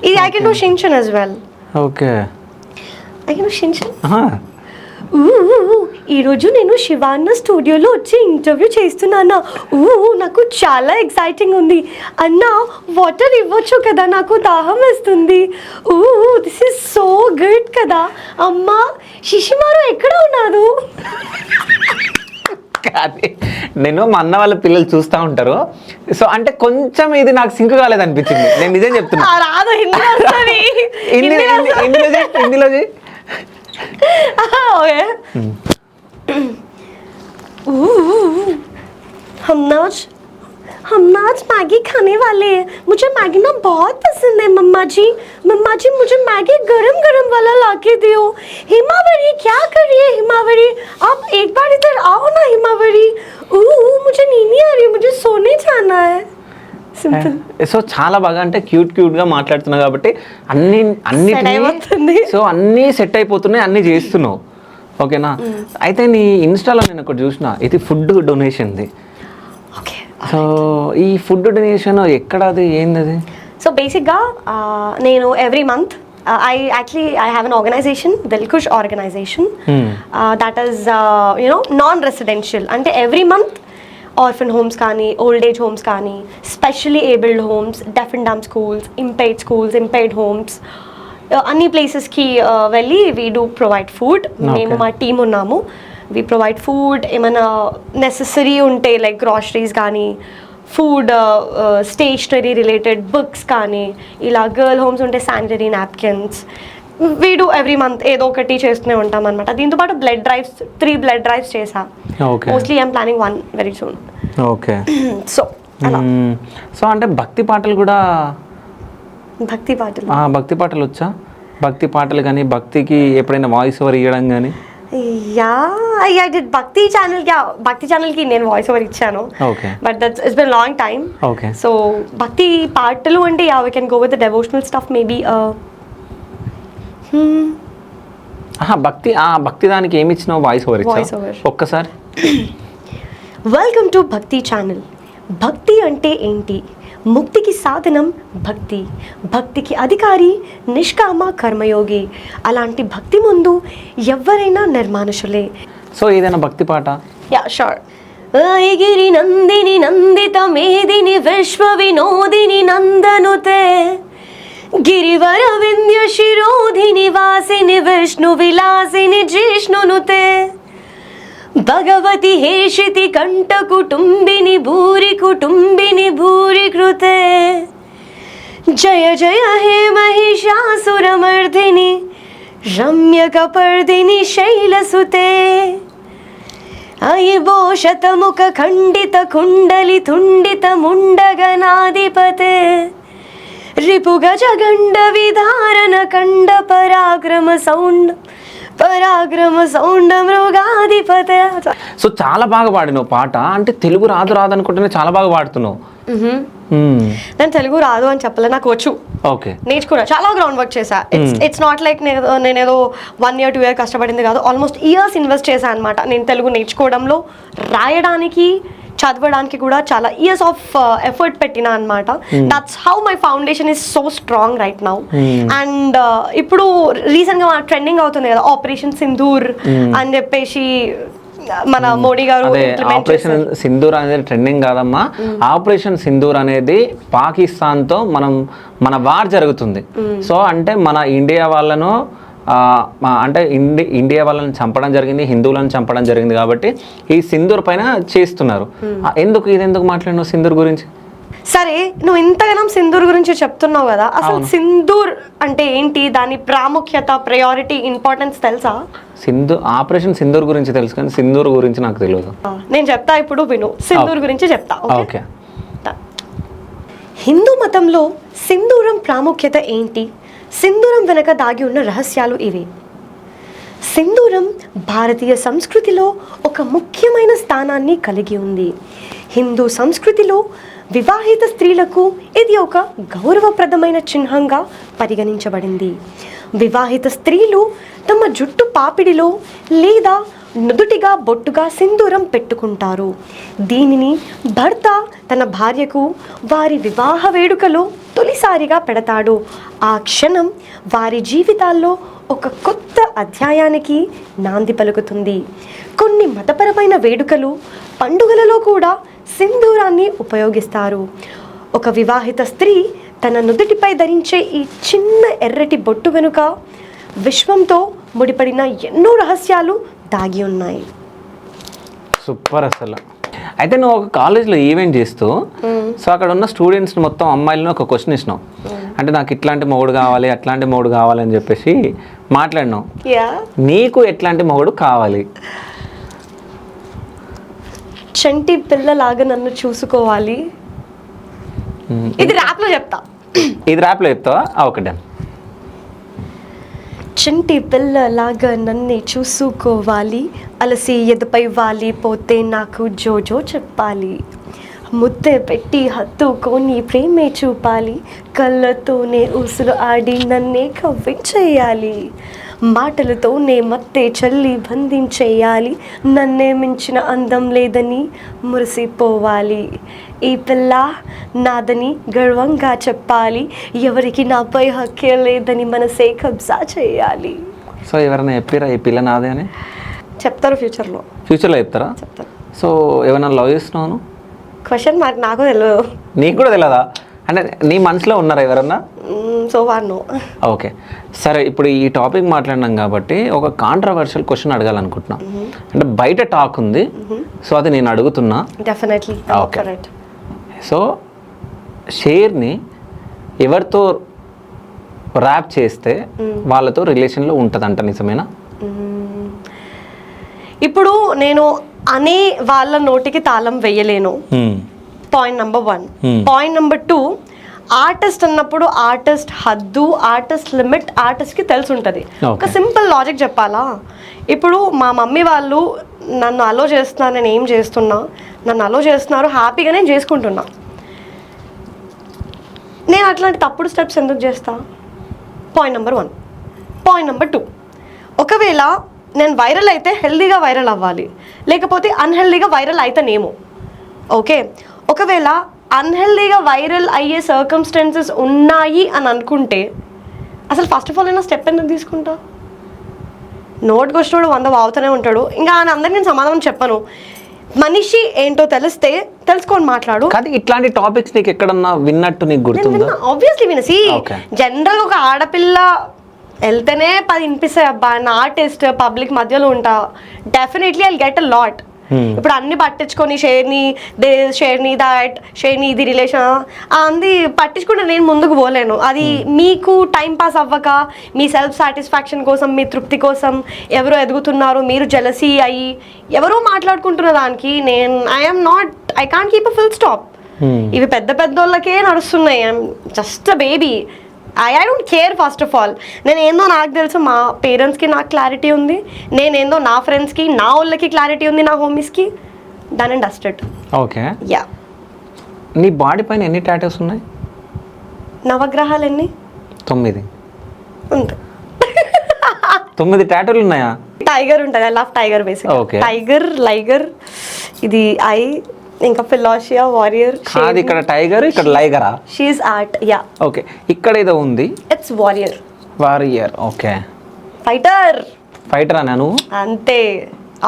I can do Shinchan as well. Okay. I can do Shinchan. ఈరోజు నేను శివాన్న స్టూడియోలో వచ్చి ఇంటర్వ్యూ చేస్తున్నాను. నాకు చాలా ఎక్సైటింగ్ ఉంది. అన్న వాటర్ ఇవ్వచ్చు కదా, నాకు దాహం వేస్తుంది. దిస్ ఇస్ సో గుడ్ కదా. అమ్మా శిశిమారు ఎక్కడ ఉన్నారు? కానీ నేను మా అన్న వాళ్ళ పిల్లలు చూస్తూ ఉంటారు. సో అంటే కొంచెం ఇది నాకు సింక్ కాలేదనిపించింది. నేను నిజం చెప్తున్నా. రాదు, హిందీలో हम ना आज मैगी खाने वाले हैं. मुझे मैगी ना बहुत पसंद है. मम्मा जी मुझे मैगी गरम गरम वाला लाके दियो. हिमावरी क्या कर रही है? हिमावरी आप एक बार इधर आओ ना. हिमावरी मुझे नींद नहीं आ रही, मुझे सोने जाना है. సో చాలా బాగా అంటే క్యూట్ గా మాట్లాడుతున్నా కాబట్టి సో అన్నీ సెట్ అయిపోతున్నాయి, అన్నీ చేస్తున్నావు. ఓకేనా? అయితే నీ ఇన్స్టాలో నేను ఒకటి చూసిన, ఇది ఫుడ్ డొనేషన్ది. సో ఈ ఫుడ్ డొనేషన్ ఎక్కడ, అది ఏంది? సో బేసిక్గా నేను every month I have an organization, Dilkush organization, that is non-residential. అంటే every month ఆర్ఫన్ హోమ్స్ కానీ, ఓల్డ్ ఏజ్ హోమ్స్ కానీ, specially abled homes, deaf and dumb schools, impaired homes, అన్ని ప్లేసెస్కి వెళ్ళి వీ డూ ప్రొవైడ్ ఫుడ్. మేము మా team ఉన్నాము. We provide food. ఏమైనా నెసెసరీ ఉంటే లైక్ గ్రాసరీస్ కానీ, ఫుడ్, స్టేషనరీ రిలేటెడ్ బుక్స్ కానీ, ఇలా గర్ల్ హోమ్స్ ఉంటే sanitary napkins, we do every month ఏదో ఒకటి చేస్తూనే ఉంటాం అనమాట. దీంతో పాటు 3 బ్లడ్ డ్రైవ్స్ చేసా. Mostly I'm planning 1 very soon. Okay. So అంటే భక్తి పాటలు వచ్చా? భక్తి పాటలు కానీ, భక్తికి ఎప్పుడైనా వాయిస్ ఓవర్ ఇవ్వడం కానీ? I did భక్తి ఛానల్కి నేను వాయిస్ ఓవర్ ఇచ్చాను. But that's it's been long time. So భక్తి పాటలు అంటే we can go with the devotional stuff maybe. భక్తి దానికి ఏమి ఇచ్చినావు? వాయిస్ ఓవర్ ఒక్కసారి. వెల్కమ్ టు భక్తి ఛానల్. భక్తి అంటే ఏంటి? ముక్తికి సాధనం భక్తి, భక్తికి అధికారి నిష్కామ కర్మయోగి. అలాంటి భక్తి ముందు ఎవరైనా నిర్మానుషులే. సో ఏదైనా భక్తి పాట? Yeah sure. గిరి నందిని నందిత మేదిని విశ్వ వినోదిని నందనుతే, గిరివర వింధ్య శిరోధిని వాసిని విష్ణు విలాసిని జిష్ణునుతే, భగవతి హేషితి కంఠ కుటుంబిని భూరి కృతే, జయ జయ హే మహిషాసురమర్దిని రమ్య కపర్దిని శైలసుతే, అయిబో శతముఖ ఖండిత కుండలి తుండిత ముండగనాధిపతే, రిపుగజ గండ విధారణ కండ పరాక్రమ సౌండ మృగాధిపత. సో చాలా బాగా పాడినావు పాట. అంటే తెలుగు రాదు అనుకుంటేనే చాలా బాగా పాడుతున్నావు. నేను తెలుగు రాదు అని చెప్పలే, నాకు వచ్చు. ఓకే. నేర్చుకున్నా, చాలా గ్రౌండ్ వర్క్ చేసా. ఇట్స్ నాట్ లైక్ నేనేదో 1 year 2 year కష్టపడింది కాదు. ఆల్మోస్ట్ ఇయర్స్ ఇన్వెస్ట్ చేశాను అనమాట నేను తెలుగు నేర్చుకోవడంలో. రాయడానికి, చదవడానికి కూడా చాలా ఇయర్స్ ఆఫ్ ఎఫర్ట్ పెట్టినా అనమాట. That's how my foundation is so strong right now. And ఇప్పుడు రీసెంట్ గా ట్రెండింగ్ అవుతుంది కదా ఆపరేషన్ సింధూర్ అని చెప్పేసి మన మోడీ గారు. ఆపరేషన్ సింధూర్ అనేది ట్రెండింగ్ కాదమ్మా. ఆపరేషన్ సింధూర్ అనేది పాకిస్తాన్ తో మన వార్ జరుగుతుంది. సో అంటే మన ఇండియా వాళ్ళను అంటే ఇండియా వాళ్ళని చంపడం జరిగింది, హిందువులను చంపడం జరిగింది కాబట్టి ఈ సింధూర్ పైన చేస్తున్నారు. ఎందుకు మాట్లాడినావు సింధూర్ గురించి? సరే, నువ్వు ఇంతగానం సింధూర్ గురించి చెప్తున్నావు కదా, అసలు సింధూర్ అంటే ఏంటి? దాని ప్రాముఖ్యత, ప్రయారిటీ, ఇంపార్టెన్స్ తెలుసా? ఆపరేషన్ సింధూర్ గురించి తెలుసు కానీ సింధూర్ గురించి నాకు తెలియదు. నేను చెప్తా, ఇప్పుడు విను. సింధూర్ గురించి చెప్తా. ఓకే. హిందూ మతంలో సింధూరం ప్రాముఖ్యత ఏంటి? సింధూరం వెనక దాగి ఉన్న రహస్యాలు ఇవి. సింధూరం భారతీయ సంస్కృతిలో ఒక ముఖ్యమైన స్థానాన్ని కలిగి ఉంది. హిందూ సంస్కృతిలో వివాహిత స్త్రీలకు ఇది ఒక గౌరవప్రదమైన చిహ్నంగా పరిగణించబడింది. వివాహిత స్త్రీలు తమ జుట్టు పాపిడిలో లేదా నుదుటిగా బొట్టుగా సింధూరం పెట్టుకుంటారు. దీనిని భర్త తన భార్యకు వారి వివాహ వేడుకలో తొలిసారిగా పెడతాడో ఆ క్షణం వారి జీవితాల్లో ఒక కొత్త అధ్యాయానికి నాంది పలుకుతుంది. కొన్ని మతపరమైన వేడుకలు, పండుగలలో కూడా సింధూరాన్ని ఉపయోగిస్తారు. ఒక వివాహిత స్త్రీ తన నుదుటిపై ధరించే ఈ చిన్న ఎర్రటి బొట్టు వెనుక విశ్వంతో ముడిపడిన ఎన్నో రహస్యాలు దాగి ఉన్నాయి. సూపర్ అసలు. అయితే నువ్వు ఒక కాలేజ్లో ఈవెంట్ చేస్తూ సో అక్కడ ఉన్న స్టూడెంట్స్ మొత్తం అమ్మాయిలను ఒక క్వశ్చన్ ఇచ్చినావు. అంటే నాకు ఇట్లాంటి మొగుడు కావాలి, అట్లాంటి మొగుడు కావాలి అని చెప్పేసి మాట్లాడినావు. నీకు ఎట్లాంటి మొగుడు కావాలి? చంటి పిల్లలాగా నన్ను చూసుకోవాలి. ఇది ర్యాప్లో చెప్తా. ఇది ర్యాప్లో చెప్తావా? ఒకటే. చంటి పిల్లలాగా నన్నే చూసుకోవాలి, అలసి ఎదుపై వాలిపోతే నాకు జోజో చెప్పాలి, ముద్దే పెట్టి హత్తుకొని ప్రేమే చూపాలి, కళ్ళతోనే ఊసులు ఆడి నన్నే కవ్వించేయాలి, మాటలతోనే మత్తే చల్లి బంధించేయాలి, నన్నే మించిన అందం లేదని మురిసిపోవాలి, ఈ పిల్ల నాదని గర్వంగా చెప్పాలి, ఎవరికి నాపై హక్కే లేదని మనసే కబ్జా చేయాలి. సో ఎవరైనా చెప్పారా ఈ పిల్ల నాదే అని? చెప్తారు ఫ్యూచర్లో. ఫ్యూచర్లో చెప్తారా? చెప్తారు. సో ఏమైనా లవ్ చేస్తున్నావు? Question mark. నాకు తెలియదు. నీకు కూడా తెలియదా? అంటే నీ మనసులో ఉన్నారా ఎవరన్నా? So war no. ఓకే సరే, ఇప్పుడు ఈ టాపిక్ మాట్లాడినాం కాబట్టి ఒక కాంట్రవర్షియల్ క్వశ్చన్ అడగాలనుకుంటున్నా. అంటే బయట టాక్ ఉంది, సో అది నేను అడుగుతున్నా. డెఫినెట్లీ. ఓకే. సో షేర్ని ఎవరితో ర్యాప్ చేస్తే వాళ్ళతో రిలేషన్లో ఉంటుందంట, నిజమేనా? ఇప్పుడు నేను అనే వాళ్ళ నోటికి తాళం వేయలేను. Point number 1. Point number 2, artist అన్నప్పుడు ఆర్టిస్ట్ హద్దు, ఆర్టిస్ట్ లిమిట్ ఆర్టిస్ట్కి తెలిసి ఉంటుంది. ఒక సింపుల్ లాజిక్ చెప్పాలా? ఇప్పుడు మా మమ్మీ వాళ్ళు నన్ను అలో చేస్తున్నారు, నేను ఏం చేస్తున్నా, నన్ను అలో చేస్తున్నారు, హ్యాపీగా నేను చేసుకుంటున్నా. నేను అట్లాంటి తప్పుడు స్టెప్స్ ఎందుకు చేస్తా? Point number 1. పాయింట్ నెంబర్ 2, ఒకవేళ నేను వైరల్ అయితే హెల్దీగా వైరల్ అవ్వాలి, లేకపోతే అన్హెల్దీగా వైరల్ అయితేనేమో. ఓకే, ఒకవేళ అన్హెల్దీగా వైరల్ అయ్యే సర్కమ్స్టాన్సెస్ ఉన్నాయి అని అనుకుంటే అసలు ఫస్ట్ ఆఫ్ ఆల్ నేను స్టెప్ ఎందుకు తీసుకుంటా? నోటికి వచ్చినోడు 100 వాగుతూనే ఉంటాడు. ఇంకా అందరికి నేను సమాధానం చెప్పను. మనిషి ఏంటో తెలిస్తే తెలుసుకొని మాట్లాడు. కానీ ఇట్లాంటి టాపిక్స్ నీకు ఎక్కడన్నా విన్నట్టు నీకు గుర్తుందా? ఆబ్వియస్లీ వినసి. జనరల్గా ఒక ఆడపిల్ల వెళ్తేనే 10 వినిపిస్తాయి. అబ్బా నా ఆర్టిస్ట్ పబ్లిక్ మధ్యలో ఉంటా, definitely I get a lot. ఇప్పుడు అన్ని పట్టించుకొని షేర్ని దాట్ షేర్ని ఇది రిలేషన్ అంది పట్టించుకుంటే నేను ముందుకు పోలేను. అది మీకు టైం పాస్ అవ్వక, మీ సెల్ఫ్ సాటిస్ఫాక్షన్ కోసం, మీ తృప్తి కోసం ఎవరో ఎదుగుతున్నారు, మీరు జెలసీ అయ్యి ఎవరో మాట్లాడుకుంటున్న దానికి I can't keep a full stop. ఇవి పెద్ద పెద్దోళ్ళకే నడుస్తున్నాయి. I'm just a baby. I don't care. First of all నేను ఏందో నాకు తెలుసు, మా పేరెంట్స్కి నాకు క్లారిటీ ఉంది, నేనేందో నా ఫ్రెండ్స్కి నా వాళ్ళకి క్లారిటీ ఉంది, నా హోమీస్కి. Done and dusted. Okay. Yeah. నీ బాడీ పైన ఎన్ని టాటూస్ ఉన్నాయి? నవగ్రహాలు ఎన్ని? 9 ఉంది. 9 టాటూలు ఉన్నాయా? టైగర్ ఉంటుంది. I love tiger basic. Tiger, liger, ఇది ఐ, ఇంకా ఫిలాషియా, వారియర్. అది ఇక్కడ టైగర్, ఇక్కడ లైగరా? She's art. యా. ఓకే, ఇక్కడ ఏదో ఉంది. It's warrior. Warrior. Okay. Fighter అన్నా నువ్వు? అంతే,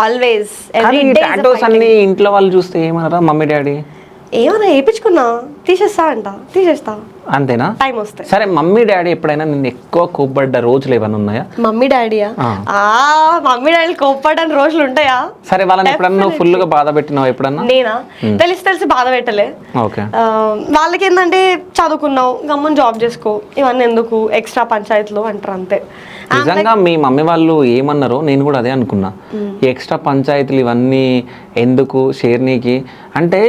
ఆల్వేస్. టాటూస్ అన్ని ఇంట్లో వాళ్ళు చూస్తే ఏమన్నారా మమ్మీ డాడీ? ఏమన్నా వేయించుకున్నా తీసేస్తా. అంతేనా? టైం వస్తే. సరే, మమ్మీ డాడీ ఎప్పుడైనా నిన్ను ఎక్కువ కోప్పడ్డ రోజులు ఏమైనా ఉన్నాయా? మమ్మీ డాడీయా? మమ్మీ డాడీ కోప్పడని రోజులు ఉంటాయా? సరే, వాళ్ళని ఎప్పుడన్నా ఫుల్ గా బాధ పెట్టినావా ఎప్పుడన్నా? నేనా? తెలిసి బాధ పెట్టలే. ఓకే. వాళ్ళకి ఏంటంటే చదువుకున్నావు, గమ్మని జాబ్ చేసుకో, ఇవన్నీ ఎందుకు ఎక్స్ట్రా పంచాయతీలు అంటారు, అంతే. నిజంగా మీ మమ్మీ వాళ్ళు ఏమన్నారో నేను కూడా అదే అనుకున్నా. ఈ ఎక్స్ట్రా పంచాయతీలు ఇవన్నీ ఎందుకు షేర్నీకి అంటే,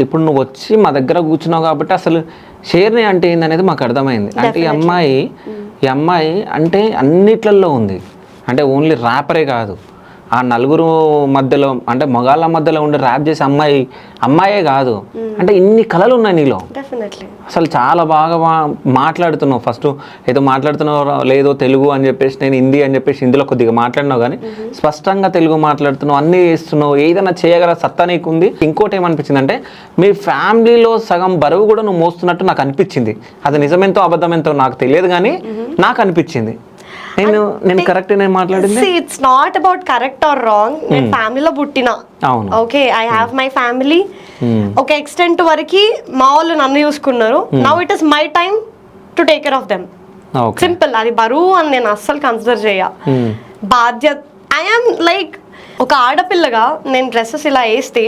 ఇప్పుడు నువ్వు వచ్చి మా దగ్గర కూర్చున్నావు కాబట్టి అసలు షేర్ని అంటే ఏందనేది మాకు అర్థమైంది. అంటే ఈ అమ్మాయి అంటే అన్నిట్లలో ఉంది. అంటే ఓన్లీ ర్యాపరే కాదు, ఆ నలుగురు మధ్యలో అంటే మగాళ్ళ మధ్యలో ఉండి ర్యాప్ చేసే అమ్మాయే కాదు, అంటే ఇన్ని కళలు ఉన్నాయి నీలో. డెఫినెట్లీ. అసలు చాలా బాగా మాట్లాడుతున్నావు. ఫస్ట్ ఏదో మాట్లాడుతున్నావు లేదో తెలుగు అని చెప్పేసి, నేను హిందీ అని చెప్పేసి హిందీలో కొద్దిగా మాట్లాడినావు, కానీ స్పష్టంగా తెలుగు మాట్లాడుతున్నావు, అన్నీ చేస్తున్నావు, ఏదైనా చేయగల సత్తా నీకు ఉంది. ఇంకోటి ఏమనిపించింది అంటే మీ ఫ్యామిలీలో సగం బరువు కూడా నువ్వు మోస్తున్నట్టు నాకు అనిపించింది. అది నిజమెంతో అబద్ధమెంతో నాకు తెలియదు, కానీ నాకు అనిపించింది. నేను కరెక్ట్ నేను మాట్లాడింది. It's not about correct or wrong. నేను ఫ్యామిలీలో పుట్టిన, okay, I have my family. ఒక ఎక్స్టెంట్ వరకు మా వాళ్ళు నన్ను చూసుకున్నారు. Now it is my time to take care of them. Simple. అది బరువు అని నేను అస్సలు కన్సిడర్ చేయ. బాధ్యత. ఐఎమ్ లైక్ ఒక ఆడపిల్లగా నేను డ్రెస్సెస్ ఇలా వేస్తే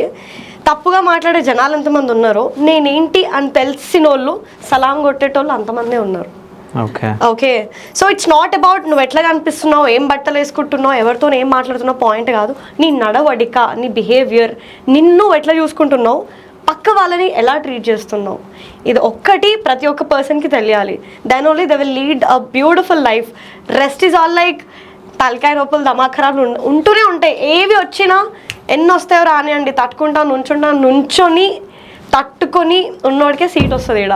తప్పుగా మాట్లాడే జనాలు ఎంతమంది ఉన్నారో, నేనేంటి అని తెలిసిన వాళ్ళు సలాం కొట్టేటోళ్ళు అంతమందే ఉన్నారు. Okay, so it's not about నువ్వు ఎట్లా కనిపిస్తున్నావు, ఏం బట్టలు వేసుకుంటున్నావు, ఎవరితో ఏం మాట్లాడుతున్నావు పాయింట్ కాదు. నీ నడవడిక, నీ బిహేవియర్, నిన్ను ఎట్లా చూసుకుంటున్నావు, పక్క వాళ్ళని ఎలా ట్రీట్ చేస్తున్నావు, ఇది ఒక్కటి ప్రతి ఒక్క పర్సన్కి తెలియాలి. Then only they will lead a beautiful life. Rest is all like తలకాయ నొప్పులు దమాఖరాలు ఉంటూనే ఉంటాయి. ఏవి వచ్చినా ఎన్ని వస్తాయో రానియండి, తట్టుకుంటా నుంచుంటా, నుంచొని తట్టుకొని ఉన్నోడికే సీట్ వస్తుంది ఇక్కడ.